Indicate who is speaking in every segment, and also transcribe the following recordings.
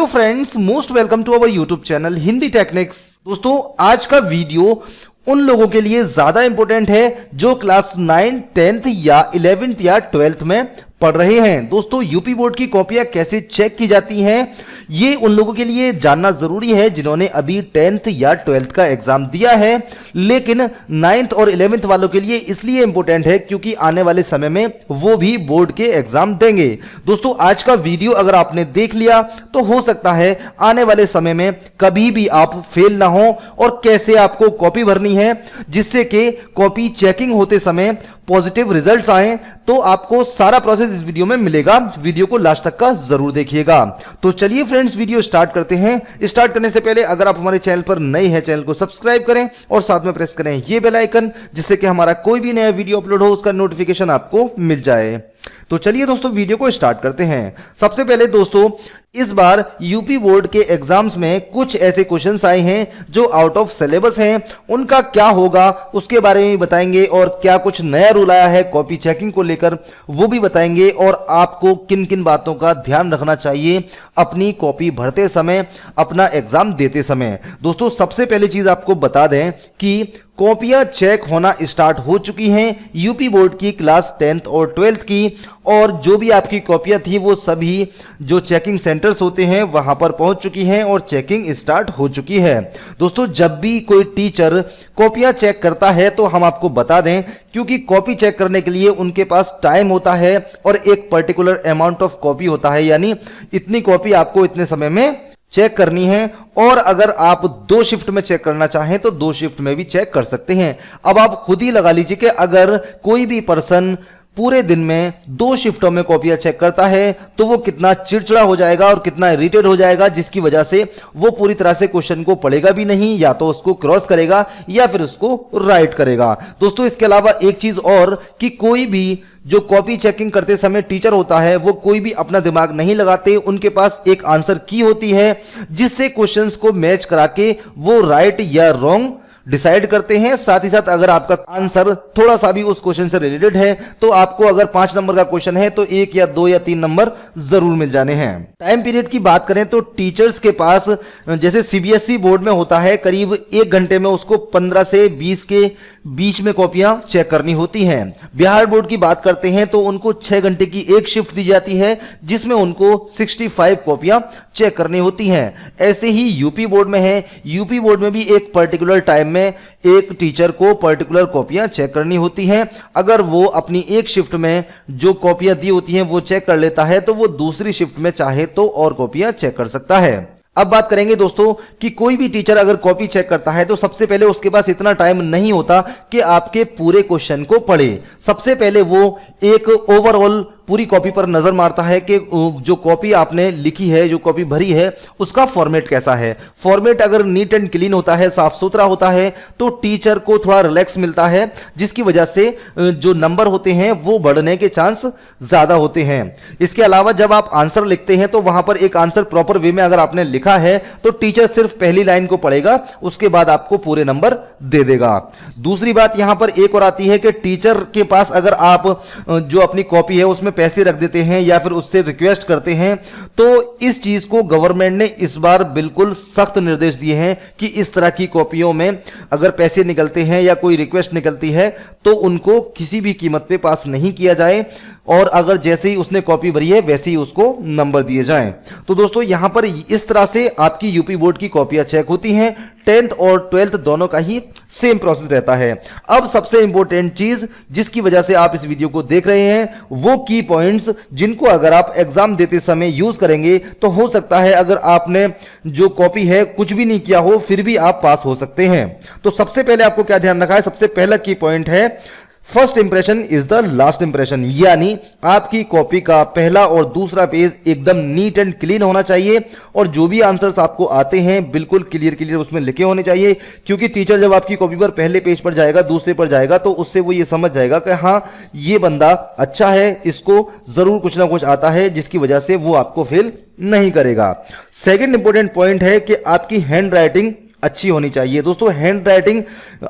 Speaker 1: Friends, most welcome to our YouTube channel Hindi techniques. दोस्तों, आज का वीडियो उन लोगों के लिए ज्यादा इंपॉर्टेंट है जो क्लास 9, 10th या 11th या 12th में पढ़ रहे हैं। दोस्तों, यूपी बोर्ड की कॉपियां कैसे चेक की जाती हैं, ये उन लोगों के लिए जानना जरूरी है जिन्होंने अभी 10th या 12th का एग्जाम दिया है। लेकिन 9th और 11th वालों के लिए इसलिए इंपॉर्टेंट है क्योंकि आने वाले समय में वो भी बोर्ड के एग्जाम देंगे। दोस्तों, आज का वीडियो अगर आपने देख लिया तो हो सकता है आने वाले समय में कभी भी आप फेल ना हो, और कैसे आपको कॉपी भरनी है जिससे कि कॉपी चेकिंग होते समय पॉजिटिव रिजल्ट्स आए। तो आपको सारा प्रोसेस इस वीडियो में मिलेगा। वीडियो को लास्ट तक का जरूर देखिएगा। तो चलिए फ्रेंड्स, वीडियो स्टार्ट करते हैं। स्टार्ट करने से पहले अगर आप हमारे चैनल पर नए हैं, चैनल को सब्सक्राइब करें और साथ में प्रेस करें ये बेल आइकन, जिससे कि हमारा कोई भी नया वीडियो अपलोड हो उसका नोटिफिकेशन आपको मिल जाए। तो चलिए दोस्तों, वीडियो को स्टार्ट करते हैं। सबसे पहले दोस्तों, इस बार यूपी बोर्ड के एग्जाम्स में कुछ ऐसे क्वेश्चंस आए हैं जो आउट ऑफ सिलेबस हैं। उनका क्या होगा उसके बारे में बताएंगे, और क्या कुछ नया रूल आया है कॉपी चेकिंग को लेकर वो भी बताएंगे, और आपको किन किन बातों का ध्यान रखना चाहिए अपनी कॉपी भरते समय, अपना एग्जाम देते समय। दोस्तों, सबसे पहली चीज आपको बता दें कि कॉपियां चेक होना स्टार्ट हो चुकी हैं यूपी बोर्ड की क्लास 10th और 12th की, और जो भी आपकी कॉपियां थी वो सभी जो चेकिंग सेंटर्स होते हैं वहां पर पहुंच चुकी हैं और चेकिंग स्टार्ट हो चुकी है। दोस्तों, जब भी कोई टीचर कॉपियां चेक करता है तो हम आपको बता दें, क्योंकि कॉपी चेक करने के लिए उनके पास टाइम होता है और एक पर्टिकुलर अमाउंट ऑफ कॉपी होता है, यानी इतनी कॉपी आपको इतने समय में चेक करनी है। और अगर आप 2 शिफ्ट में चेक करना चाहें तो 2 शिफ्ट में भी चेक कर सकते हैं। अब आप खुद ही लगा लीजिए कि अगर कोई भी पर्सन पूरे दिन में 2 शिफ्टों में कॉपियां चेक करता है तो वो कितना चिड़चिड़ा हो जाएगा और कितना इरिटेट हो जाएगा, जिसकी वजह से वो पूरी तरह से क्वेश्चन को पढ़ेगा भी नहीं, या तो उसको क्रॉस करेगा या फिर उसको राइट करेगा। दोस्तों, इसके अलावा एक चीज और कि कोई भी जो कॉपी चेकिंग करते समय टीचर होता है वो कोई भी अपना दिमाग नहीं लगाते। उनके पास एक आंसर की होती है जिससे क्वेश्चंस को मैच करा के वो राइट या रॉन्ग डिसाइड करते हैं। साथ ही साथ अगर आपका आंसर थोड़ा सा भी उस क्वेश्चन से रिलेटेड है तो आपको अगर 5 नंबर का क्वेश्चन है तो 1 या 2 या 3 नंबर जरूर मिल जाने हैं। टाइम पीरियड की बात करें तो टीचर्स के पास, जैसे सीबीएसई बोर्ड में होता है, करीब 1 घंटे में उसको 15 से 20 के बीच में कॉपियां चेक करनी होती हैं। बिहार बोर्ड की बात करते हैं तो उनको 6 घंटे की एक शिफ्ट दी जाती है जिसमें उनको 65 कॉपियां चेक करनी होती हैं। ऐसे ही यूपी बोर्ड में है। यूपी बोर्ड में भी एक पर्टिकुलर टाइम में एक टीचर को पर्टिकुलर कॉपियां चेक करनी होती हैं। अगर वो अपनी एक शिफ्ट में जो कॉपियां दी होती हैं वो चेक कर लेता है तो वो दूसरी शिफ्ट में चाहे तो और कॉपियां चेक कर सकता है। अब बात करेंगे दोस्तों कि कोई भी टीचर अगर कॉपी चेक करता है तो सबसे पहले उसके पास इतना टाइम नहीं होता कि आपके पूरे क्वेश्चन को पढ़े। सबसे पहले वो एक ओवरऑल पूरी कॉपी पर नजर मारता है कि जो कॉपी आपने लिखी है, जो कॉपी भरी है, उसका फॉर्मेट कैसा है। फॉर्मेट अगर नीट एंड क्लीन होता है, साफ सुथरा होता है, तो टीचर को थोड़ा रिलैक्स मिलता है, जिसकी वजह से जो नंबर होते हैं वो बढ़ने के चांस ज्यादा होते हैं। इसके अलावा जब आप आंसर लिखते हैं तो वहां पर एक आंसर प्रॉपर वे में अगर आपने लिखा है तो टीचर सिर्फ पहली लाइन को पढ़ेगा, उसके बाद आपको पूरे नंबर दे देगा। दूसरी बात यहां पर एक और आती है कि टीचर के पास अगर आप जो अपनी कॉपी है उसमें पैसे रख देते हैं या फिर उससे रिक्वेस्ट करते हैं, तो इस चीज को गवर्नमेंट ने इस बार बिल्कुल सख्त निर्देश दिए हैं कि इस तरह की कॉपियों में अगर पैसे निकलते हैं या कोई रिक्वेस्ट निकलती है तो उनको किसी भी कीमत पे पास नहीं किया जाए, और अगर जैसे ही उसने कॉपी भरी है वैसे ही उसको नंबर दिए जाएं। तो दोस्तों, यहां पर इस तरह से आपकी यूपी बोर्ड की कॉपियां चेक होती हैं। 10th और 12th दोनों का ही सेम प्रोसेस रहता है। अब सबसे इंपॉर्टेंट चीज जिसकी वजह से आप इस वीडियो को देख रहे हैं वो की पॉइंट्स, जिनको अगर आप एग्जाम देते समय यूज करेंगे तो हो सकता है अगर आपने जो कॉपी है कुछ भी नहीं किया हो फिर भी आप पास हो सकते हैं। तो सबसे पहले आपको क्या ध्यान रखा है, सबसे पहला की पॉइंट है first impression is the last impression, यानी आपकी कॉपी का पहला और दूसरा पेज एकदम नीट एंड क्लीन होना चाहिए, और जो भी आंसर्स आपको आते हैं बिल्कुल क्लियर उसमें लिखे होने चाहिए। क्योंकि टीचर जब आपकी कॉपी पर पहले पेज पर जाएगा, दूसरे पर जाएगा, तो उससे वो ये समझ जाएगा कि हाँ ये बंदा अच्छा है, इसको जरूर कुछ ना कुछ आता है, जिसकी वजह से वो आपको फेल नहीं करेगा। सेकंड इंपॉर्टेंट पॉइंट है कि आपकी हैंड राइटिंग अच्छी होनी चाहिए। दोस्तों हैंड राइटिंग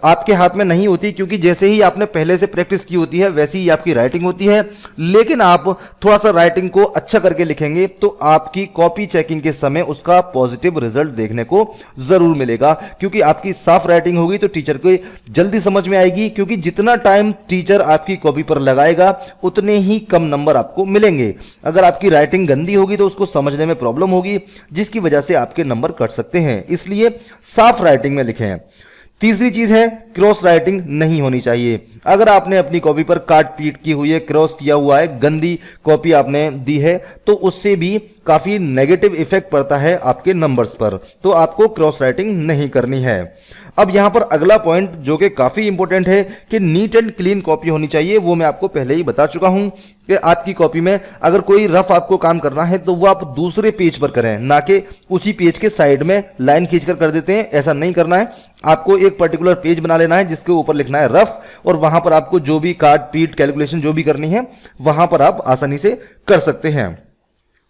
Speaker 1: आपके हाथ में नहीं होती, क्योंकि जैसे ही आपने पहले से प्रैक्टिस की होती है वैसी ही आपकी राइटिंग होती है, लेकिन आप थोड़ा सा राइटिंग को अच्छा करके लिखेंगे तो आपकी कॉपी चेकिंग के समय उसका पॉजिटिव रिजल्ट देखने को जरूर मिलेगा, क्योंकि आपकी साफ राइटिंग होगी तो टीचर को जल्दी समझ में आएगी, क्योंकि जितना टाइम टीचर आपकी कॉपी पर लगाएगा उतने ही कम नंबर आपको मिलेंगे। अगर आपकी राइटिंग गंदी होगी तो उसको समझने में प्रॉब्लम होगी, जिसकी वजह से आपके नंबर कट सकते हैं। इसलिए साफ राइटिंग में लिखें। तीसरी चीज है क्रॉस राइटिंग नहीं होनी चाहिए। अगर आपने अपनी कॉपी पर काट पीट की हुई है, क्रॉस किया हुआ है, गंदी कॉपी आपने दी है, तो उससे भी काफी नेगेटिव इफेक्ट पड़ता है आपके नंबर्स पर, तो आपको क्रॉस राइटिंग नहीं करनी है। अब यहां पर अगला पॉइंट जो कि काफी इंपॉर्टेंट है कि नीट एंड क्लीन कॉपी होनी चाहिए। वो मैं आपको पहले ही बता चुका हूं कि आपकी कॉपी में अगर कोई रफ आपको काम करना है तो वो आप दूसरे पेज पर करें, ना कि उसी पेज के साइड में लाइन खींचकर कर देते हैं। ऐसा नहीं करना है, आपको एक पर्टिकुलर पेज बना लेना है जिसके ऊपर लिखना है रफ, और वहां पर आपको जो भी काट पीट कैलकुलेशन जो भी करनी है वहां पर आप आसानी से कर सकते हैं।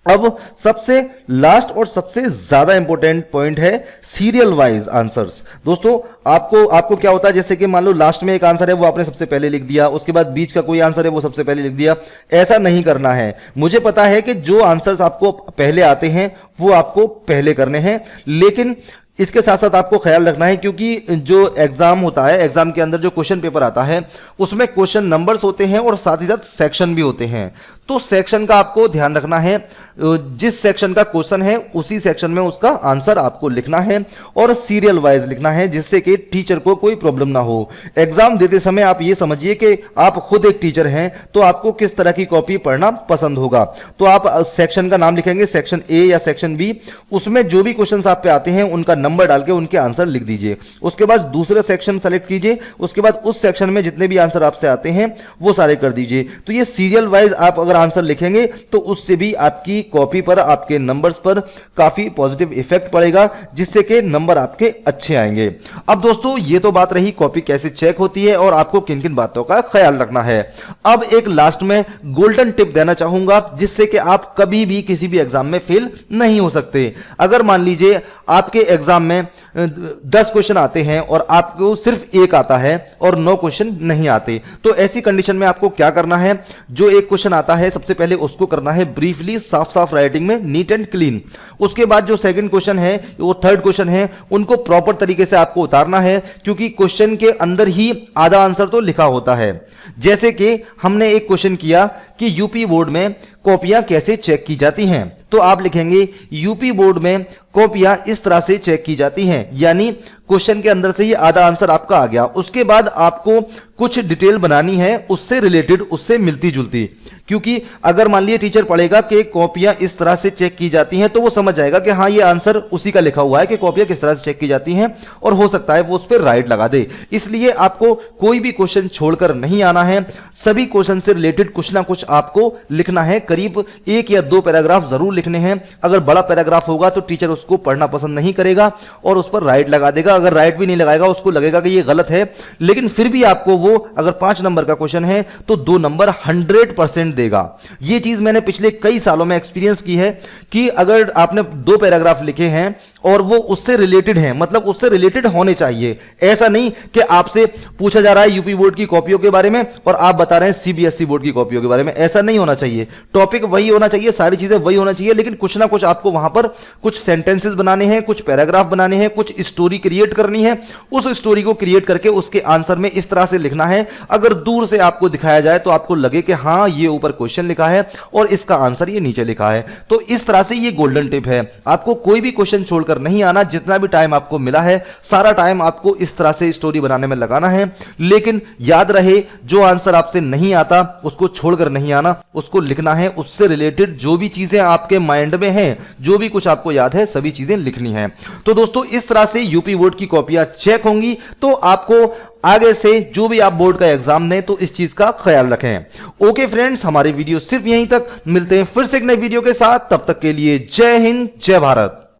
Speaker 1: अब सबसे लास्ट और सबसे ज्यादा इंपॉर्टेंट पॉइंट है सीरियल वाइज आंसर्स। दोस्तों आपको क्या होता है, जैसे कि मान लो लास्ट में एक आंसर है वो आपने सबसे पहले लिख दिया, उसके बाद बीच का कोई आंसर है वो सबसे पहले लिख दिया। ऐसा नहीं करना है। मुझे पता है कि जो आंसर्स आपको पहले आते हैं वो आपको पहले करने हैं, लेकिन इसके साथ साथ आपको ख्याल रखना है, क्योंकि जो एग्जाम होता है, एग्जाम के अंदर जो क्वेश्चन पेपर आता है उसमें क्वेश्चन नंबर्स होते हैं और साथ ही साथ सेक्शन भी होते हैं। तो सेक्शन का आपको ध्यान रखना है, जिस सेक्शन का क्वेश्चन है उसी सेक्शन में उसका आंसर आपको लिखना है और सीरियल वाइज लिखना है, जिससे कि टीचर को कोई प्रॉब्लम ना हो। एग्जाम देते समय आप ये समझिए कि आप खुद एक टीचर हैं, तो आपको किस तरह की कॉपी पढ़ना पसंद होगा। तो आप सेक्शन का नाम लिखेंगे, सेक्शन ए या सेक्शन बी, उसमें जो भी क्वेश्चन आप पे आते हैं उनका नंबर डाल के उनके आंसर लिख दीजिए। उसके बाद दूसरा सेक्शन सेलेक्ट कीजिए, उसके बाद उस सेक्शन में जितने भी आंसर आपसे आते हैं वो सारे कर दीजिए। तो ये सीरियल वाइज आप अगर आंसर लिखेंगे तो उससे भी आपकी कॉपी पर, आपके नंबर्स पर काफी पॉजिटिव इफेक्ट पड़ेगा, जिससे कि नंबर आपके अच्छे आएंगे। अब दोस्तों ये तो बात रही कॉपी कैसे चेक होती है और आपको किन किन बातों का ख्याल रखना है। अब एक लास्ट में गोल्डन टिप देना चाहूंगा, जिससे कि आप कभी भी किसी भी एग्जाम में फेल नहीं हो सकते। अगर मान लीजिए आपके एग्जाम में 10 क्वेश्चन आते हैं और आपको सिर्फ एक आता है और 9 क्वेश्चन नहीं आते, तो ऐसी कंडीशन में आपको क्या करना है, जो एक क्वेश्चन आता है सबसे पहले उसको करना है ब्रीफली, साफ साफ राइटिंग में, नीट एंड क्लीन। उसके बाद जो सेकंड क्वेश्चन है, वो थर्ड क्वेश्चन है, उनको प्रॉपर तरीके से आपको उतारना है, क्योंकि क्वेश्चन के अंदर ही आधा आंसर तो लिखा होता है। जैसे कि हमने एक क्वेश्चन किया कि यूपी बोर्ड में कॉपियां कैसे चेक की जाती हैं, तो आप लिखेंगे यूपी बोर्ड में कॉपियां इस तरह से चेक की जाती हैं, यानी क्वेश्चन के अंदर से ही आधा आंसर आपका आ गया। उसके बाद आपको कुछ डिटेल बनानी है उससे रिलेटेड, उससे मिलती जुलती, क्योंकि अगर मान लीजिए टीचर पढ़ेगा कि कॉपियां इस तरह से चेक की जाती हैं, तो वो समझ जाएगा कि हाँ ये आंसर उसी का लिखा हुआ है कि कॉपियां किस तरह से चेक की जाती हैं, और हो सकता है वो उस पर राइट लगा दे। इसलिए आपको कोई भी क्वेश्चन छोड़कर नहीं आना है, सभी क्वेश्चन से रिलेटेड कुछ ना कुछ आपको लिखना है। करीब 1 या 2 पैराग्राफ जरूर लिखने हैं। अगर बड़ा पैराग्राफ होगा तो टीचर उसको पढ़ना पसंद नहीं करेगा और उस पर राइट लगा देगा। अगर राइट भी नहीं लगाएगा, उसको लगेगा कि ये गलत है, लेकिन फिर भी आपको वो अगर 5 नंबर का क्वेश्चन है तो 2 नंबर 100% देगा। ये चीज मैंने पिछले कई सालों में एक्सपीरियंस की है कि अगर आपने 2 पैराग्राफ लिखे हैं और वो उससे रिलेटेड हैं, मतलब उससे रिलेटेड होने चाहिए। ऐसा नहीं कि आपसे पूछा जा रहा है यूपी बोर्ड की कॉपियों के बारे में और आप बता रहे हैं सीबीएसई बोर्ड की कॉपियों के बारे में। ऐसा नहीं होना चाहिए। टॉपिक वही होना चाहिए, सारी चीजें वही होना चाहिए, लेकिन कुछ ना कुछ आपको वहां पर कुछ सेंटेंसेस बनाने हैं, कुछ पैराग्राफ बनाने हैं, कुछ स्टोरी क्रिएट करनी है। उस स्टोरी को क्रिएट करके उसके आंसर में इस तरह से लिखना है, अगर दूर से आपको दिखाया जाए तो आपको लगे कि हाँ ये ऊपर क्वेश्चन लिखा है और इसका आंसर ये नीचे लिखा है। तो इस तरह से ये गोल्डन टिप है। आपको कोई भी क्वेश्चन छोड़कर नहीं आना। जितना भी टाइम आपको मिला है सारा टाइम आपको इस तरह से स्टोरी बनाने में लगाना है, लेकिन याद रहे जो आंसर आपसे नहीं आता उसको छोड़कर नहीं आना, उसको लिखना है। उससे रिलेटेड जो भी चीजें आपके माइंड में हैं, जो भी कुछ आपको याद है, सभी चीजें लिखनी है। तो दोस्तों इस तरह से यूपी बोर्ड की कॉपियां चेक होंगी। तो आपको आगे से जो भी आप बोर्ड का एग्जाम दें तो इस चीज का ख्याल रखें। ओके फ्रेंड्स, हमारी वीडियो सिर्फ यहीं तक। मिलते हैं फिर से एक नई वीडियो के साथ। तब तक के लिए जय हिंद, जय भारत।